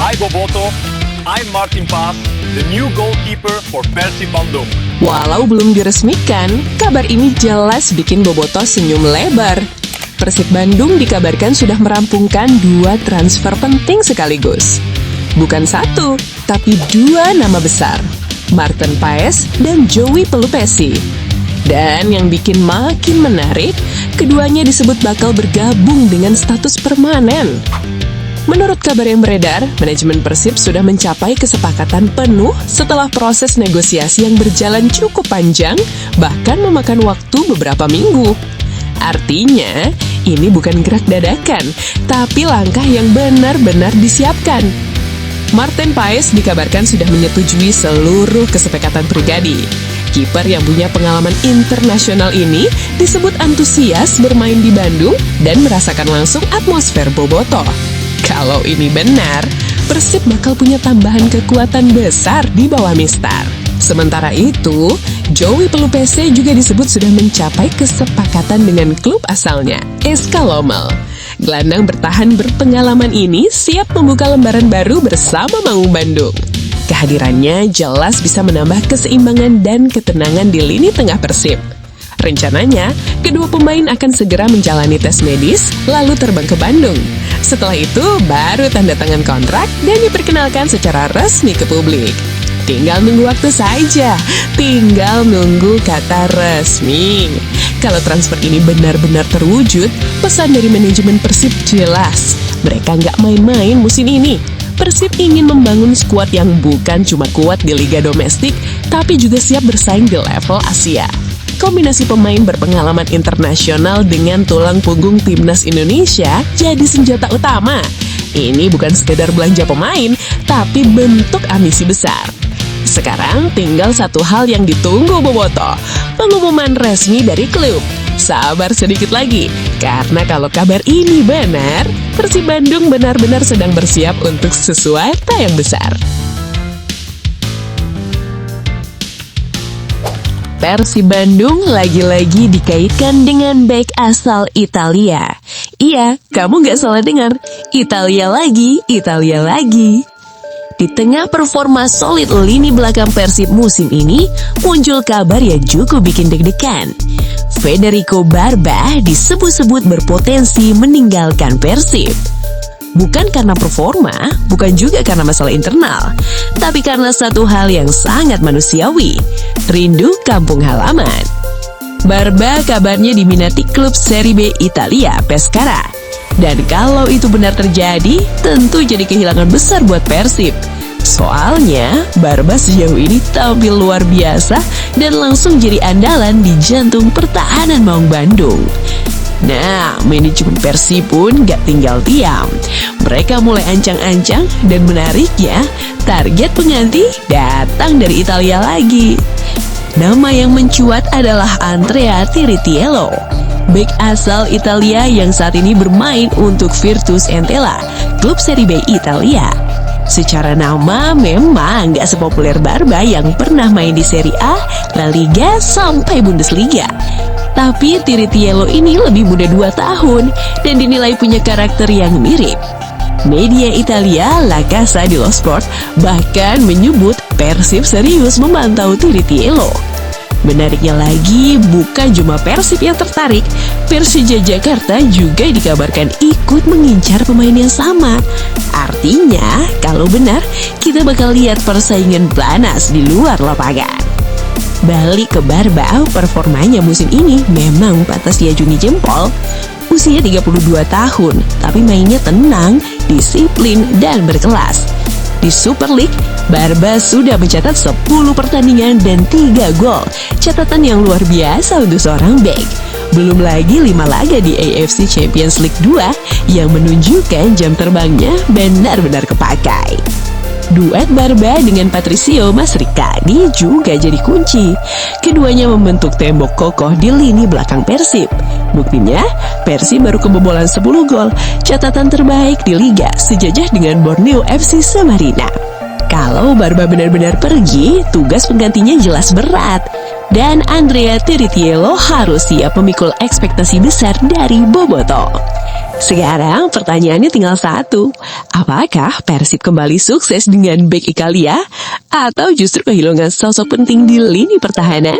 Hi Boboto, I'm Martin Paes, the new goalkeeper for Persib Bandung. Walau belum diresmikan, kabar ini jelas bikin Boboto senyum lebar. Persib Bandung dikabarkan sudah merampungkan 2 transfer penting sekaligus. Bukan 1, tapi 2 nama besar, Martin Paes dan Joey Pelupesi. Dan yang bikin makin menarik, keduanya disebut bakal bergabung dengan status permanen. Menurut kabar yang beredar, manajemen Persib sudah mencapai kesepakatan penuh setelah proses negosiasi yang berjalan cukup panjang, bahkan memakan waktu beberapa minggu. Artinya, ini bukan gerak dadakan, tapi langkah yang benar-benar disiapkan. Martin Paes dikabarkan sudah menyetujui seluruh kesepakatan pribadi. Kiper yang punya pengalaman internasional ini disebut antusias bermain di Bandung dan merasakan langsung atmosfer Boboto. Kalau ini benar, Persib bakal punya tambahan kekuatan besar di bawah Mistar. Sementara itu, Joey Pelupesi juga disebut sudah mencapai kesepakatan dengan klub asalnya, SK Lommel. Gelandang bertahan berpengalaman ini siap membuka lembaran baru bersama Maung Bandung. Kehadirannya jelas bisa menambah keseimbangan dan ketenangan di lini tengah Persib. Rencananya, kedua pemain akan segera menjalani tes medis, lalu terbang ke Bandung. Setelah itu, baru tanda tangan kontrak dan diperkenalkan secara resmi ke publik. Tinggal nunggu waktu saja, tinggal nunggu kata resmi. Kalau transfer ini benar-benar terwujud, pesan dari manajemen Persib jelas. Mereka nggak main-main musim ini. Persib ingin membangun skuad yang bukan cuma kuat di liga domestik, tapi juga siap bersaing di level Asia. Kombinasi pemain berpengalaman internasional dengan tulang punggung timnas Indonesia jadi senjata utama. Ini bukan sekedar belanja pemain, tapi bentuk ambisi besar. Sekarang tinggal satu hal yang ditunggu Boboto, pengumuman resmi dari klub. Sabar sedikit lagi, karena kalau kabar ini benar, Persib Bandung benar-benar sedang bersiap untuk sesuatu yang besar. Persib Bandung lagi-lagi dikaitkan dengan bek asal Italia. Iya, kamu nggak salah dengar. Italia lagi, Italia lagi. Di tengah performa solid lini belakang Persib musim ini, muncul kabar yang cukup bikin deg-degan. Federico Barba disebut-sebut berpotensi meninggalkan Persib. Bukan karena performa, bukan juga karena masalah internal, tapi karena satu hal yang sangat manusiawi, rindu kampung halaman. Barba kabarnya diminati klub Serie B Italia, Pescara. Dan kalau itu benar terjadi, tentu jadi kehilangan besar buat Persib. Soalnya, Barba sejauh ini tampil luar biasa dan langsung jadi andalan di jantung pertahanan Maung Bandung. Nah, manajemen Persib pun gak tinggal diam. Mereka mulai ancang-ancang dan menariknya, target pengganti datang dari Italia lagi. Nama yang mencuat adalah Andrea Tiritiello, bek asal Italia yang saat ini bermain untuk Virtus Entella, klub Serie B Italia. Secara nama memang gak sepopuler Barba yang pernah main di Serie A, La Liga, sampai Bundesliga. Tapi Tiritiello ini lebih muda 2 tahun dan dinilai punya karakter yang mirip. Media Italia, La Casa dello Sport, bahkan menyebut Persib serius memantau Tiritiello. Menariknya lagi, bukan cuma Persib yang tertarik, Persija Jakarta juga dikabarkan ikut mengincar pemain yang sama. Artinya, kalau benar, kita bakal lihat persaingan panas di luar lapangan. Balik ke Barba, performanya musim ini memang pantas diajungi jempol. Usia 32 tahun, tapi mainnya tenang, disiplin, dan berkelas. Di Super League, Barba sudah mencatat 10 pertandingan dan 3 gol. Catatan yang luar biasa untuk seorang bek. Belum lagi 5 laga di AFC Champions League 2 yang menunjukkan jam terbangnya benar-benar kepakai. Duet Barba dengan Patricio Masricani juga jadi kunci. Keduanya membentuk tembok kokoh di lini belakang Persib. Buktinya, Persib baru kebobolan 10 gol, catatan terbaik di Liga sejajar dengan Borneo FC Samarinda. Kalau Barba benar-benar pergi, tugas penggantinya jelas berat. Dan Andrea Tiritiello harus siap memikul ekspektasi besar dari Boboto. Sekarang pertanyaannya tinggal satu. Apakah Persib kembali sukses dengan bek Italia? Atau justru kehilangan sosok penting di lini pertahanan?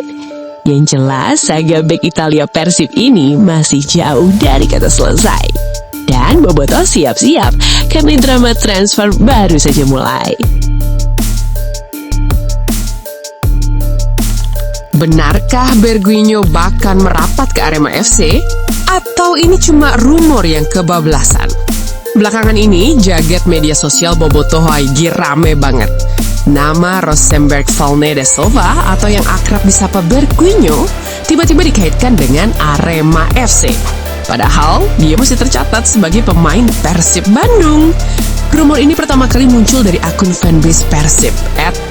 Yang jelas, saga bek Italia Persib ini masih jauh dari kata selesai. Dan Bobotoh siap-siap karena drama transfer baru saja mulai. Benarkah Berguinho bahkan merapat ke Arema FC? Atau ini cuma rumor yang kebablasan? Belakangan ini, jagat media sosial Bobotoh lagi rame banget. Nama Rosenberg Valnede Silva atau yang akrab disapa Berguinho tiba-tiba dikaitkan dengan Arema FC. Padahal, dia masih tercatat sebagai pemain Persib Bandung. Rumor ini pertama kali muncul dari akun fanbase Persib,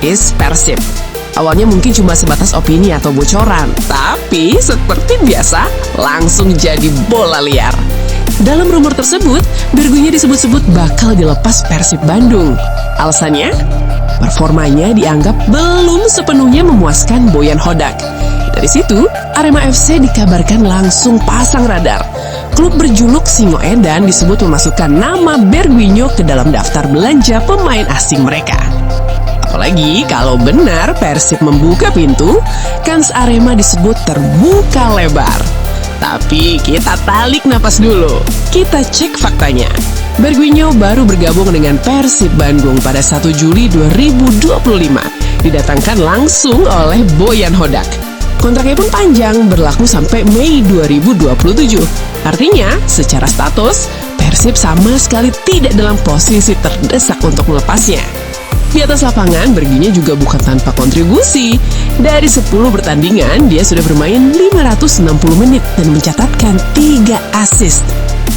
@ispersib. Awalnya mungkin cuma sebatas opini atau bocoran, tapi seperti biasa langsung jadi bola liar. Dalam rumor tersebut, Berguinho disebut-sebut bakal dilepas Persib Bandung. Alasannya, performanya dianggap belum sepenuhnya memuaskan Boyan Hodak. Dari situ, Arema FC dikabarkan langsung pasang radar. Klub berjuluk Singo Edan disebut memasukkan nama Berguinho ke dalam daftar belanja pemain asing mereka. Apalagi kalau benar Persib membuka pintu, kans Arema disebut terbuka lebar. Tapi kita tarik napas dulu. Kita cek faktanya. Berguinho baru bergabung dengan Persib Bandung pada 1 Juli 2025. Didatangkan langsung oleh Boyan Hodak. Kontraknya pun panjang, berlaku sampai Mei 2027. Artinya, secara status, Persib sama sekali tidak dalam posisi terdesak untuk melepasnya. Di atas lapangan, Berguinho juga bukan tanpa kontribusi. Dari 10 pertandingan, dia sudah bermain 560 menit dan mencatatkan 3 assist.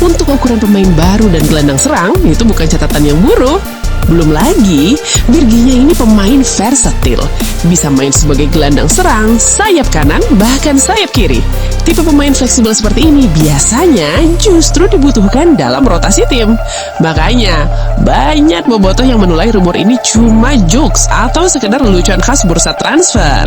Untuk ukuran pemain baru dan gelandang serang, itu bukan catatan yang buruk. Belum lagi, Berguinho ini pemain versatil. Bisa main sebagai gelandang serang, sayap kanan, bahkan sayap kiri. Tipe pemain fleksibel seperti ini biasanya justru dibutuhkan dalam rotasi tim. Makanya, banyak bobotoh yang menulai rumor ini cuma jokes atau sekedar lelucon khas bursa transfer.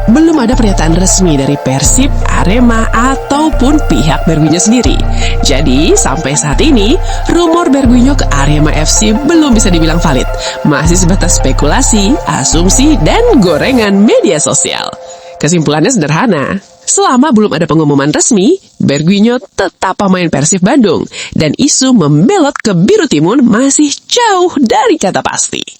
Belum ada pernyataan resmi dari Persib, Arema, ataupun pihak Berguinho sendiri. Jadi, sampai saat ini, rumor Berguinho ke Arema FC belum bisa dibilang valid. Masih sebatas spekulasi, asumsi, dan gorengan media sosial. Kesimpulannya sederhana. Selama belum ada pengumuman resmi, Berguinho tetap pemain Persib Bandung. Dan isu membelot ke Biru Timun masih jauh dari kata pasti.